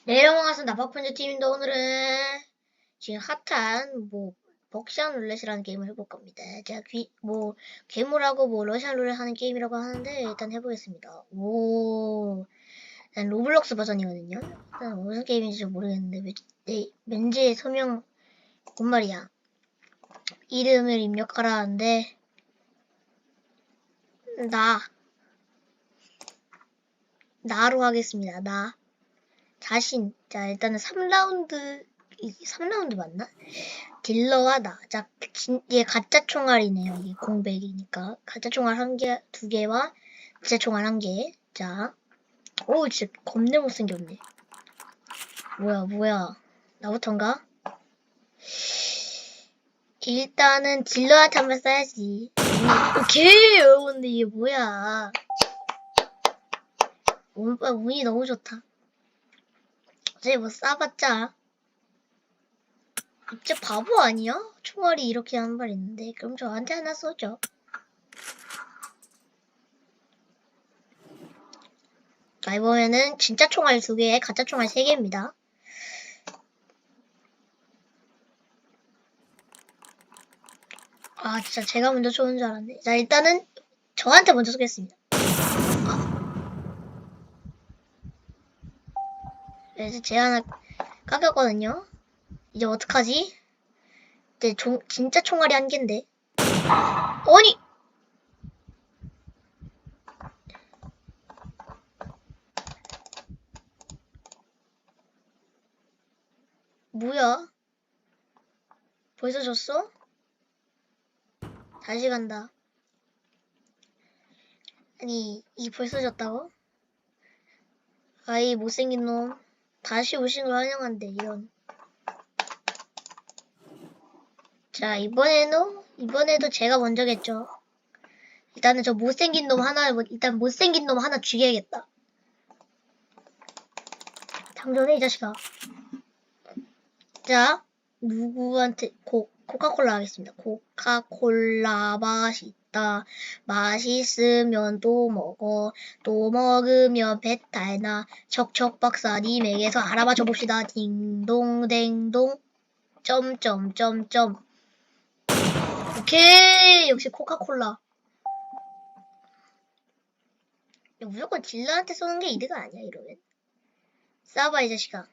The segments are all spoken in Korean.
네, 여러분 반갑습니다. 나파푼즈 팀입니다. 오늘은 지금 핫한 벅샷 룰렛이라는 게임을 해볼 겁니다. 제가 괴물하고 러시안 룰렛 하는 게임이라고 하는데 일단 해보겠습니다. 일단 로블록스 버전이거든요. 일단 무슨 게임인지 모르겠는데 왠지 서명 뭔 말이야. 이름을 입력하라는데 나로 하겠습니다. 자신. 자, 일단은 3라운드 맞나? 딜러와 나. 자, 얘 가짜 총알이네요. 이게 공백이니까. 가짜 총알 1개, 2개와 진짜 총알 1개. 자. 오, 진짜 겁내 못생겼네. 뭐야. 나부터인가? 일단은 딜러한테 한번 쏴야지. 오케이! 여러분들, 이게 뭐야. 운이 너무 좋다. 어차피 쏴봤자. 진짜 바보 아니야? 총알이 이렇게 한 발 있는데. 그럼 저한테 하나 쏘죠. 자, 이번에는 진짜 총알 2개, 가짜 총알 3개입니다. 아, 진짜 제가 먼저 쏘는 줄 알았네. 자, 일단은 저한테 먼저 쏘겠습니다. 그래서 제 하나 깎였거든요. 이제 어떡하지? 이제 진짜 총알이 1개인데. 아니! 뭐야? 벌써 졌어? 다시 간다. 아니, 이 벌써 졌다고? 아이, 못생긴 놈. 다시 오신 걸 환영한대, 이런. 자, 이번에도 제가 먼저겠죠. 일단은 저 못생긴 놈 하나 죽여야겠다. 당전해, 이 자식아. 자, 누구한테, 코카콜라 하겠습니다. 코카콜라 맛있다. 맛있으면 또 먹어. 또 먹으면 배탈 나. 척척 박사님에게서 알아봐 줘봅시다. 딩동댕동. 점점점점. 오케이! 역시 코카콜라. 무조건 딜러한테 쏘는 게 이득 아니야, 이러면. 쏴봐, 이 자식아.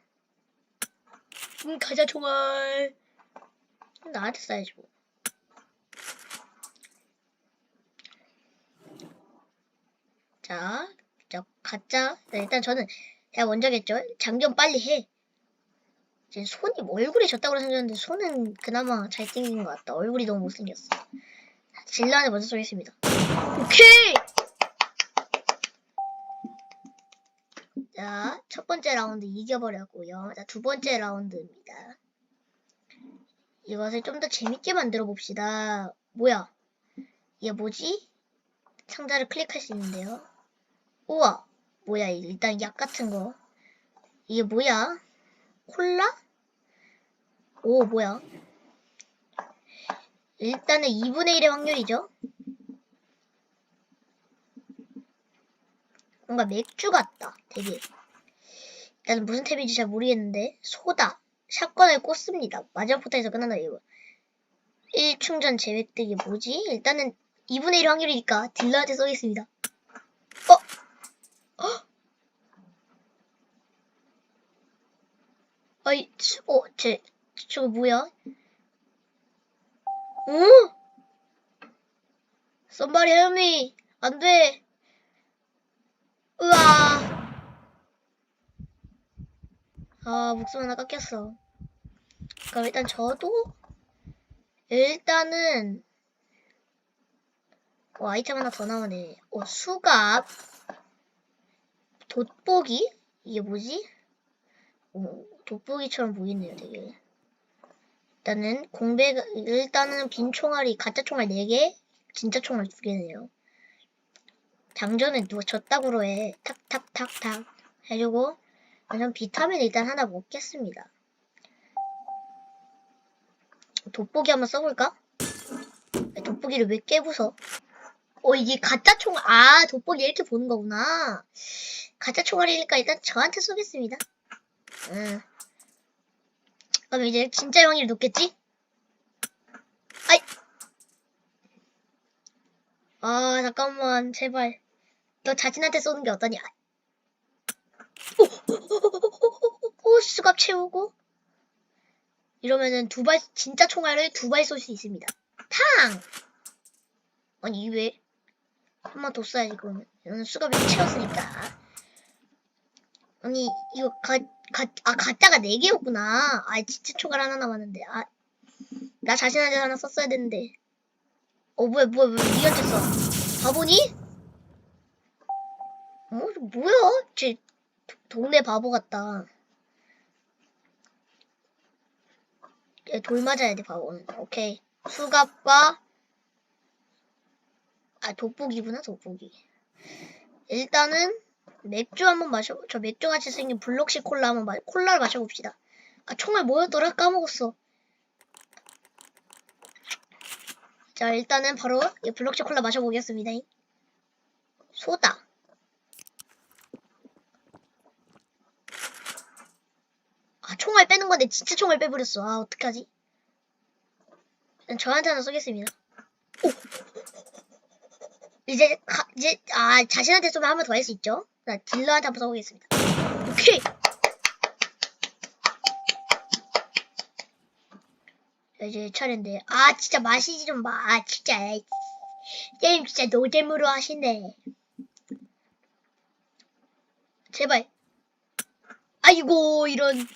가자, 총알. 나한테 쏴야지, 뭐. 자, 가짜. 일단 저는 제가 먼저겠죠. 장전 빨리 해. 지금 얼굴이 졌다고 생각했는데 손은 그나마 잘생긴 것 같다. 얼굴이 너무 못생겼어. 질란에 먼저 쏘겠습니다. 오케이! 자, 첫 번째 라운드 이겨버렸고요. 자, 두 번째 라운드입니다. 이것을 좀 더 재밌게 만들어 봅시다. 뭐야? 이게 뭐지? 상자를 클릭할 수 있는데요. 우와! 뭐야, 일단 약 같은 거. 이게 뭐야? 콜라? 오, 뭐야? 일단은 2분의 1의 확률이죠? 뭔가 맥주 같다, 되게. 일단은 무슨 탭인지 잘 모르겠는데, 소다. 샷건을 꽂습니다. 마지막 포탈에서 끝난다, 이거. 1충전 제외되기 뭐지? 일단은 2분의 1 확률이니까 딜러한테 쏘겠습니다. 아이, 저거 뭐야? 응? Somebody help me. 안 돼. 으아. 아, 목숨 하나 깎였어. 그럼 일단은, 아이템 하나 더 나오네. 수갑. 돋보기? 이게 뭐지? 돋보기처럼 보이네요, 되게. 일단은 빈 총알이, 가짜 총알 4개, 진짜 총알 2개네요. 장전은 누가 졌다고 해. 탁탁탁탁 해주고, 전 비타민 일단 하나 먹겠습니다. 돋보기 한번 써볼까? 돋보기를 왜 깨부숴? 이게 가짜 총알, 돋보기 이렇게 보는 거구나. 가짜 총알이니까 일단 저한테 쏘겠습니다. 그럼 이제 진짜 확률이 높겠지? 아이! 아, 잠깐만, 제발. 너 자신한테 쏘는 게 어떠냐? 오, 수갑 채우고. 이러면은 진짜 총알을 2발 쏠 수 있습니다. 탕! 아니, 왜? 한 번 더 쏴야지, 그러면. 이거는 수갑이 채웠으니까. 아니, 이거 가짜가 4개였구나. 아, 진짜 총알 하나 남았는데. 아, 나 자신한테 하나 썼어야 되는데. 뭐야, 왜 니한테 써? 바보니? 뭐야? 쟤 동네 바보 같다. 얘 돌 맞아야 돼, 바보는. 오케이. 수갑과, 돋보기구나, 돋보기. 일단은, 맥주 한번 저 맥주같이 생긴 블록시 콜라 콜라를 마셔봅시다. 총알 뭐였더라? 까먹었어. 자, 일단은 바로 이 블록시 콜라 마셔보겠습니다. 소다. 총알 빼는 건데 진짜 총알 빼버렸어. 어떡하지? 저한테 하나 쏘겠습니다. 오! 이제 자신한테 쏘면 한 번 더 할 수 있죠? 나 딜러한테 한번 쏘겠습니다. 오케이! 이제 차례인데. 진짜 마시지 좀 마. 진짜. 게임 진짜 노잼으로 하시네. 제발. 아이고, 이런.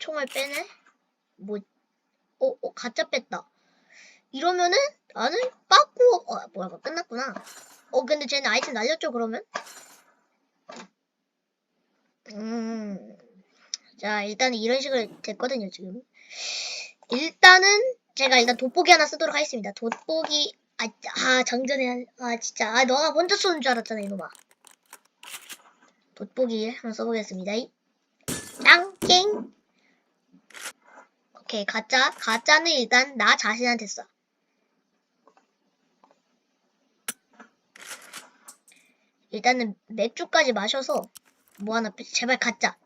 총알 빼네? 가짜 뺐다. 이러면은 나는 빠꾸, 뭐야, 끝났구나. 근데 쟤는 아이템 날렸죠, 그러면? 자, 일단은 이런 식으로 됐거든요, 지금. 일단은 제가 일단 돋보기 하나 쓰도록 하겠습니다. 돋보기, 정전에, 진짜. 너가 먼저 쏘는 줄 알았잖아, 이놈아. 돋보기 한번 써보겠습니다. 짱깽. 오케이, 가짜는 일단 나 자신한테 써. 일단은 맥주까지 마셔서 뭐 하나 제발 가짜.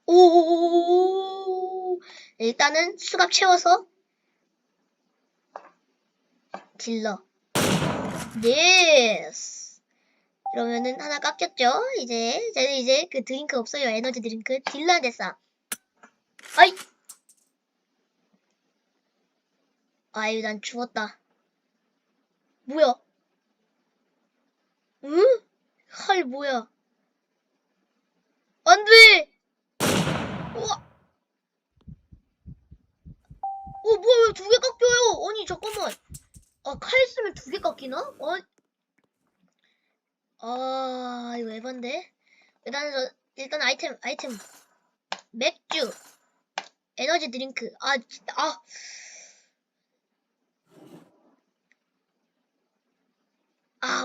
오, 일단은 수갑 채워서 딜러. 예스. 그러면은 하나 깎였죠? 저는 이제 그 드링크 없어요. 에너지 드링크. 딜러한테 싸. 아이! 아유, 난 죽었다. 뭐야? 응? 칼 뭐야? 안 돼! 우와! 뭐야, 왜 2개 깎여요? 아니, 잠깐만. 칼 쓰면 2개 깎이나? 이거 에반데? 일단 아이템. 맥주. 에너지 드링크.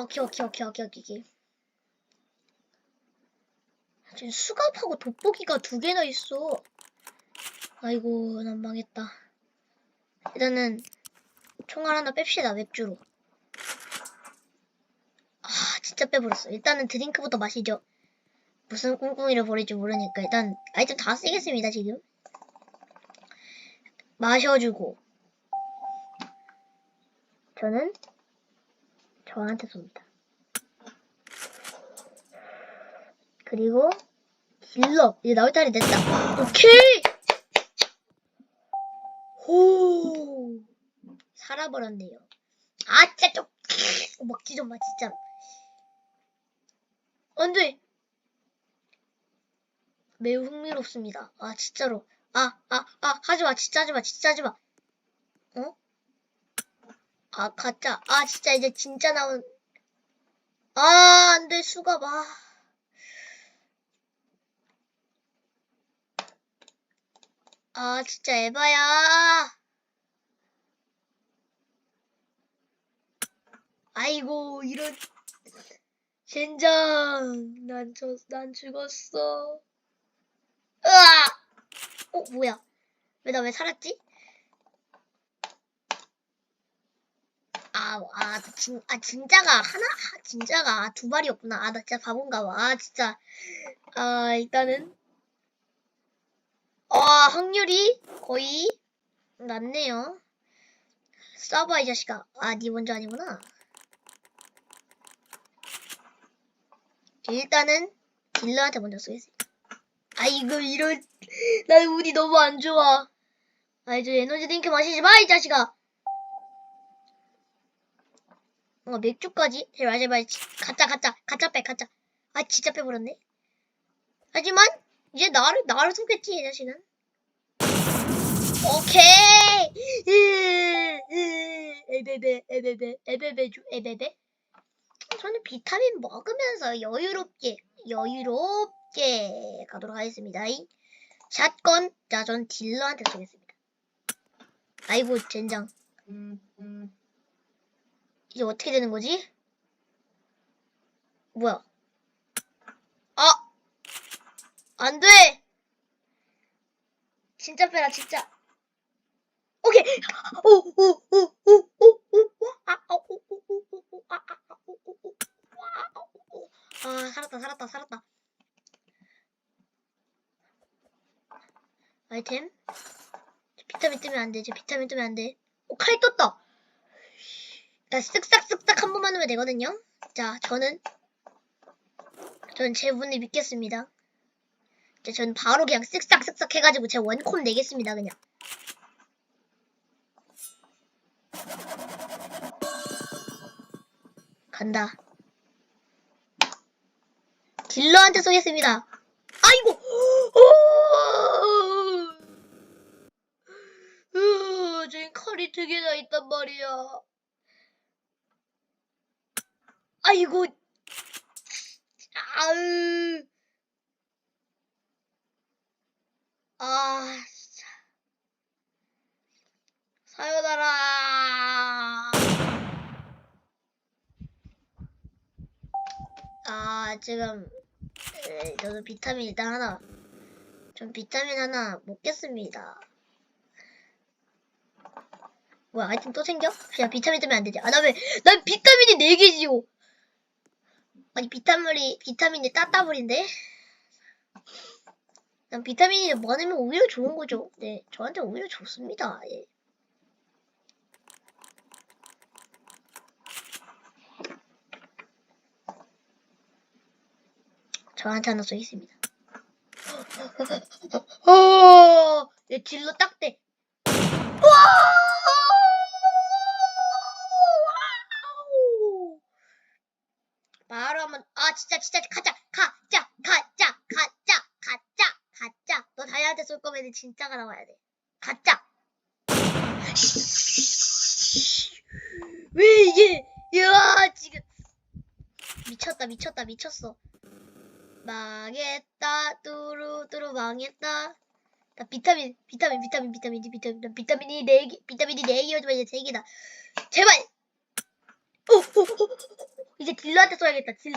오케이. 지금 수갑하고 돋보기가 2개나 있어. 아이고, 난 망했다. 일단은 총알 하나 뺍시다, 맥주로. 진짜 빼버렸어. 일단은 드링크부터 마시죠. 무슨 꿍꿍이를 버릴지 모르니까 일단 아이템 다 쓰겠습니다, 지금. 마셔주고. 저는 저한테 쏩니다. 그리고 딜러. 이제 나올 자리 됐다. 오케이! 호! 살아버렸네요. 진짜 좀 먹지 좀 마, 진짜. 안 돼! 매우 흥미롭습니다. 진짜로. 하지마, 진짜 하지마. 가짜. 진짜 이제 진짜 나온. 안 돼, 수갑. 진짜 에바야. 아이고, 이런. 젠장. 난 죽었어. 으아! 뭐야. 왜 살았지? 진짜가 진짜가 두 발이었구나. 나 진짜 바본가 봐. 진짜. 일단은. 확률이 거의 낮네요. 써봐, 이 자식아. 니 먼저 아니구나. 일단은 딜러한테 먼저 쏘겠습니다. 이거 이런. 난 운이 너무 안 좋아. 이제 에너지 드링크 마시지 마, 이 자식아. 맥주까지? 제발. 가짜 빼. 진짜 빼버렸네. 하지만, 이제 나를 속겠지, 이 자식은. 오케이! 에베베. 저는 비타민 먹으면서 여유롭게 가도록 하겠습니다. 샷건. 자, 전 딜러한테 쏘겠습니다. 아이고, 젠장. 이제 어떻게 되는 거지? 뭐야? 안 돼! 진짜 빼라, 진짜. 오케이! 살았다. 아이템. 비타민 뜨면 안 돼. 칼 떴다! 나 쓱싹 한 번만 하면 되거든요? 자, 저는 제 운을 믿겠습니다. 전 바로 그냥 쓱싹 해가지고 제 원콤 내겠습니다, 그냥. 간다. 딜러한테 쏘겠습니다. 아이고! 지금 칼이 2개나 있단 말이야. 아이고. 진짜. 사요나라. 지금 저도 비타민 일단 하나. 전 비타민 하나 먹겠습니다. 뭐야, 아이템 또 생겨? 그냥 비타민 뜨면 안 되지. 난 비타민이 4개지요. 비타민이 따따블인데? 난 비타민이 많으면 오히려 좋은 거죠. 네, 저한테 오히려 좋습니다. 예. 저한테 하나 쏘겠습니다. 내 딜러 딱 돼. 바로 한번 진짜 가짜. 너 다이아한테 쏠 거면 진짜가 나와야 돼. 가짜. 왜 이게? 야, 지금 미쳤어. 망했다. 뚜루뚜루 망했다. 나 비타민이 4개여지만 이제 3개다. 제발. 이제 딜러한테 쏘야겠다. 딜.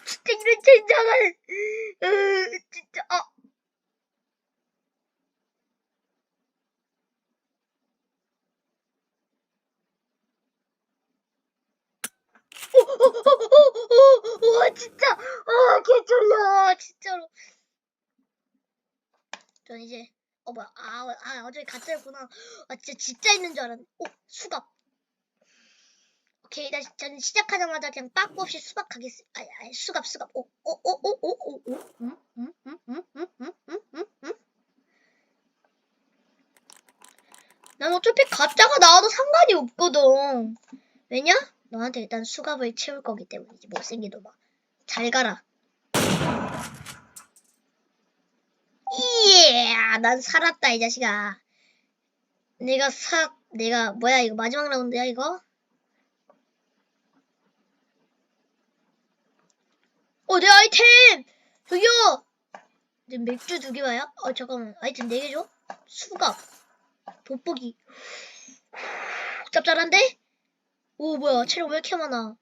진짜 이런 젠장을. 진짜. 진짜. 개쫄려. 진짜로. 전 이제 뭐야. 어차피 가짜였구나. 진짜 있는 줄 알았네. 수갑. 오케이, 저는 시작하자마자 그냥 빠꾸 없이 수박하겠습니다. 수갑. 난 어차피 가짜가 나와도 상관이 없거든. 왜냐? 너한테 일단 수갑을 채울 거기 때문이지. 못생기도 막. 잘 가라. 난 살았다, 이 자식아. 뭐야, 이거 마지막 라운드야, 이거? 내 아이템! 저기요! 맥주 2개 와요? 잠깐만. 아이템 4개 줘? 수갑. 돋보기. 짭짤한데? 뭐야. 체력 왜 이렇게 많아?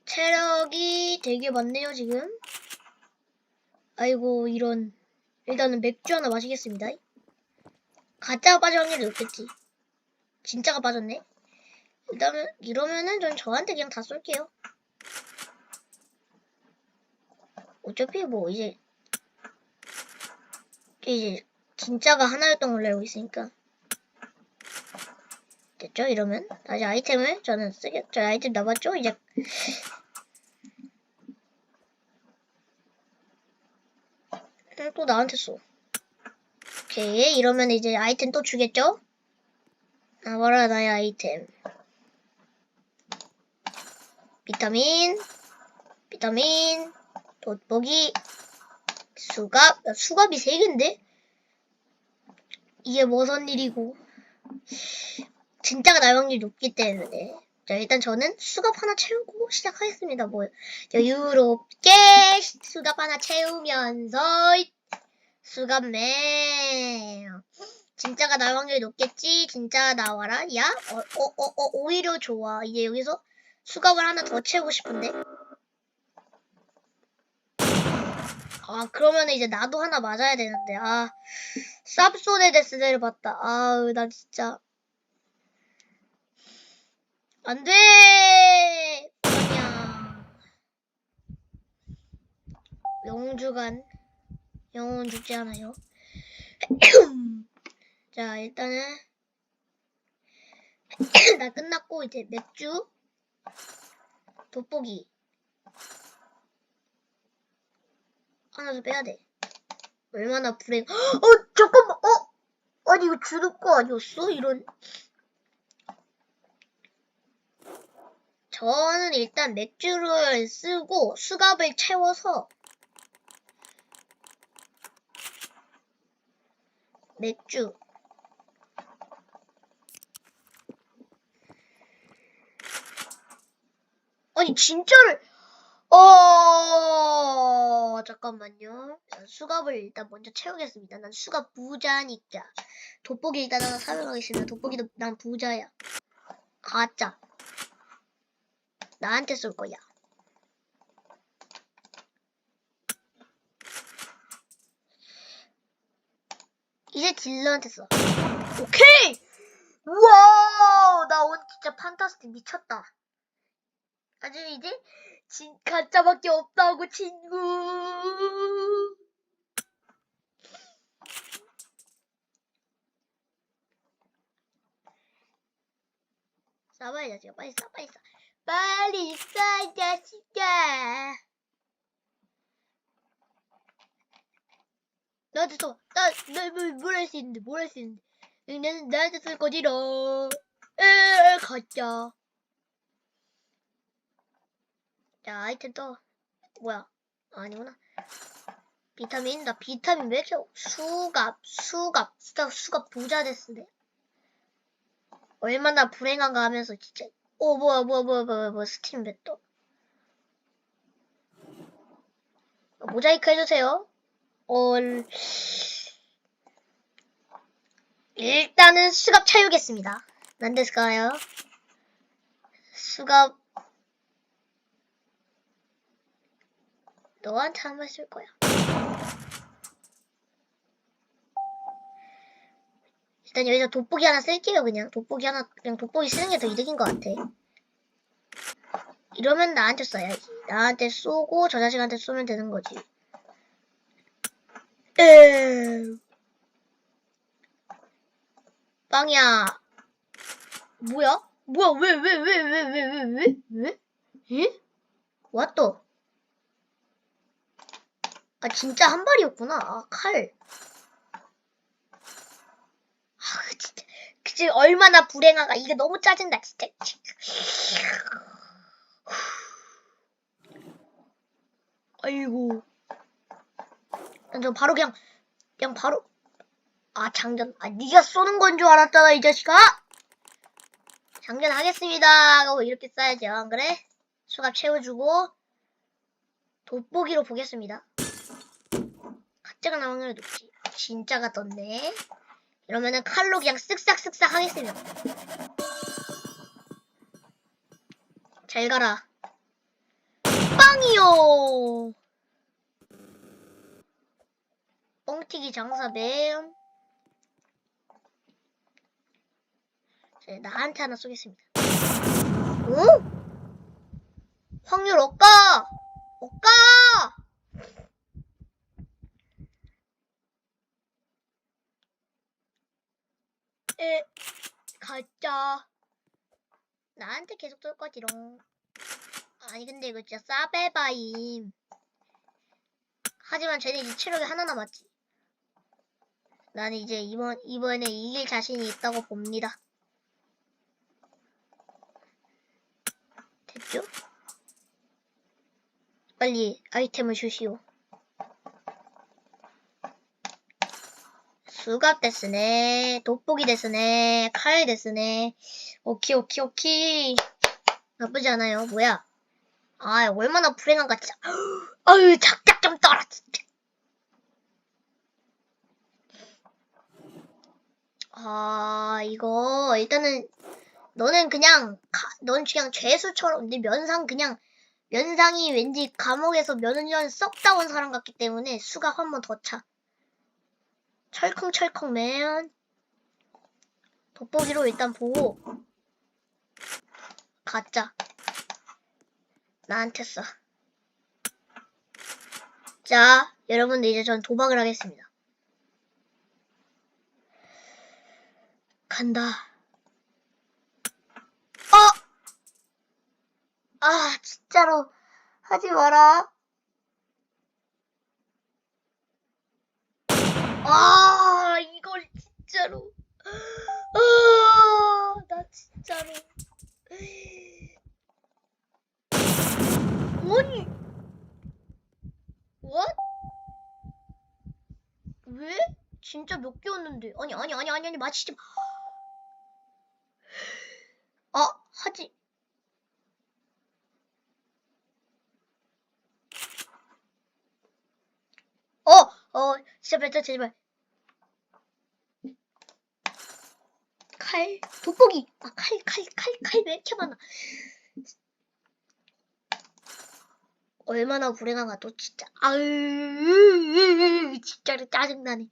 체력이 되게 많네요, 지금. 아이고 이런. 일단은 맥주 하나 마시겠습니다. 가짜가 빠질 확률이 높겠지. 진짜가 빠졌네. 일단은 이러면은 전 저한테 그냥 다 쏠게요. 어차피 뭐 이제 진짜가 하나였던 걸로 알고 있으니까. 됐죠? 이러면 다시 아이템을 저는 쓰겠죠. 아이템 남았죠? 이제 또 나한테 쏘. 오케이. 이러면 이제 아이템 또 주겠죠? 나와라 나의 아이템. 비타민, 돋보기, 수갑. 수갑이 3개인데? 이게 무슨 일이고. 진짜가 날 확률이 높기 때문에. 자, 일단 저는 수갑 하나 채우고 시작하겠습니다. 뭐, 여유롭게 수갑 하나 채우면서, 수갑맨. 진짜가 날 확률이 높겠지? 진짜 나와라. 야? 오히려 좋아. 이제 여기서 수갑을 하나 더 채우고 싶은데? 아, 그러면 이제 나도 하나 맞아야 되는데. 아, 쌉소네 데스를 봤다. 아우, 나 진짜. 안 돼! 아니야. 영주간. 영웅은 죽지 않아요. 자, 일단은. 나 끝났고, 이제 맥주. 돋보기. 하나 더 빼야 돼. 얼마나 불행. 잠깐만! 아니, 이거 주는 거 아니었어? 이런. 저는 일단 맥주를 쓰고 수갑을 채워서 맥주 아니 진짜를 잠깐만요. 수갑을 일단 먼저 채우겠습니다. 난 수갑 부자니까. 돋보기 일단 하나 사용하겠습니다. 돋보기도 난 부자야. 가짜. 나한테 쏠 거야. 이제 딜러한테 써. 오케이! 우와! 나 오늘 진짜 판타스틱 미쳤다. 아주 이제 가짜밖에 없다고 친구. 쏴봐 이 자식아. 빨리 쏴. 빨리 쏴 이 자식아. 나한테 쏴. 뭘 할 수 있는데. 나한테 쏠 거지롱. 가짜. 자, 아이템 또. 뭐야? 아니구나. 비타민. 나 비타민 왜 이렇게 수갑. 진짜 수갑 부자 됐으네. 얼마나 불행한가 하면서 진짜. 뭐야, 스팀 배터. 모자이크 해주세요. 일단은 수갑 채우겠습니다. 난데스까요? 수갑. 너한테 한 번 쓸 거야. 일단 여기서 돋보기 하나 쓸게요. 그냥 돋보기 쓰는 게 더 이득인 것 같아. 이러면 나한테 써야지. 나한테 쏘고 저 자식한테 쏘면 되는 거지. 빵이야. 뭐야? 왜? 에? 왔또? 아 진짜 한 발이었구나. 아 칼. 진짜. 그치 얼마나 불행한가. 이게 너무 짜증나 진짜. 아이고. 저 바로 그냥 바로. 아 장전. 아 네가 쏘는 건 줄 알았잖아 이 자식아. 장전하겠습니다 하고 이렇게 써야죠. 안 그래? 수갑 채워주고 돋보기로 보겠습니다. 가짜가 나올 확률이 높지. 진짜가 떴네. 이러면은 칼로 그냥 쓱싹 하겠습니다. 잘 가라. 빵이요. 뻥튀기 장사뱀. 나한테 하나 쏘겠습니다. 오? 확률 억까! 억까! 가짜. 나한테 계속 쏠 거지롱. 아니 근데 이거 진짜 싸배바임. 하지만 쟤네 이제 체력이 하나 남았지. 나는 이제 이번에 이길 자신이 있다고 봅니다. 됐죠? 빨리 아이템을 주시오. 수갑 데스네. 돋보기 데스네. 칼 데스네. 오키. 나쁘지 않아요. 뭐야? 아, 얼마나 불행한가, 진짜. 아유, 작작 좀 떠라, 진짜. 아, 이거, 일단은, 너는 그냥 죄수처럼, 네 면상이 왠지 감옥에서 몇 년 썩다 온 사람 같기 때문에 수갑 한 번 더 차. 철컹맨. 돋보기로 일단 보고. 가짜. 나한테 써. 자, 여러분들 이제 전 도박을 하겠습니다. 간다. 아, 진짜로 하지 마라. 아, 이걸 진짜로. 아, 나 진짜로. 아니, what? 왜? 진짜 몇 개였는데? 아니, 마치지 마. 하지. 진짜 뱉어, 제발. 칼, 돋보기. 칼 왜 이렇게 많아? 얼마나 불행한가, 또 진짜. 아으, 진짜로 짜증나네.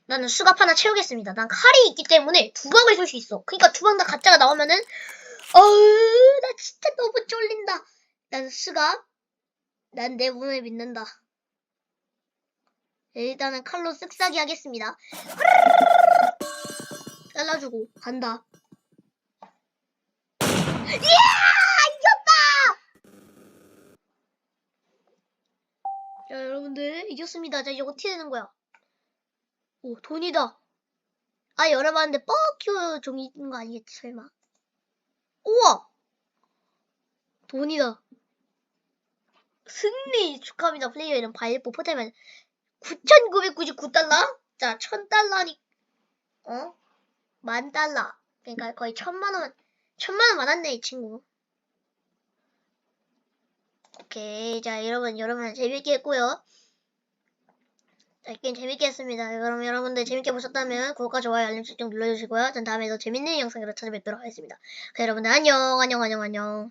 나는 수갑 하나 채우겠습니다. 난 칼이 있기 때문에 두 방을 쏠 수 있어. 그러니까 두 방 다 가짜가 나오면은 나 진짜 너무 쫄린다. 난 수갑. 난 내 운을 믿는다. 일단은 칼로 쓱싸기 하겠습니다. 잘라주고 간다. 이겼다! 자, 여러분들 이겼습니다. 자, 이제 어떻게 되는 거야? 오, 돈이다. 아, 열어봤는데 뻑큐 좀 있는 거 아니겠지, 설마? 우와! 돈이다. 승리 축하합니다. 플레이어 이름 바이퍼 포탈면 9,999달러? 자, 1,000달러니, $10,000. 그러니까 거의 1,000만 원 많았네, 이 친구. 오케이. 자, 여러분 재밌게 했고요. 자, 게임 재밌게 했습니다. 그럼 여러분들 재밌게 보셨다면 구독과 좋아요, 알림 설정 눌러주시고요. 전 다음에 더 재밌는 영상으로 찾아뵙도록 하겠습니다. 여러분들 안녕.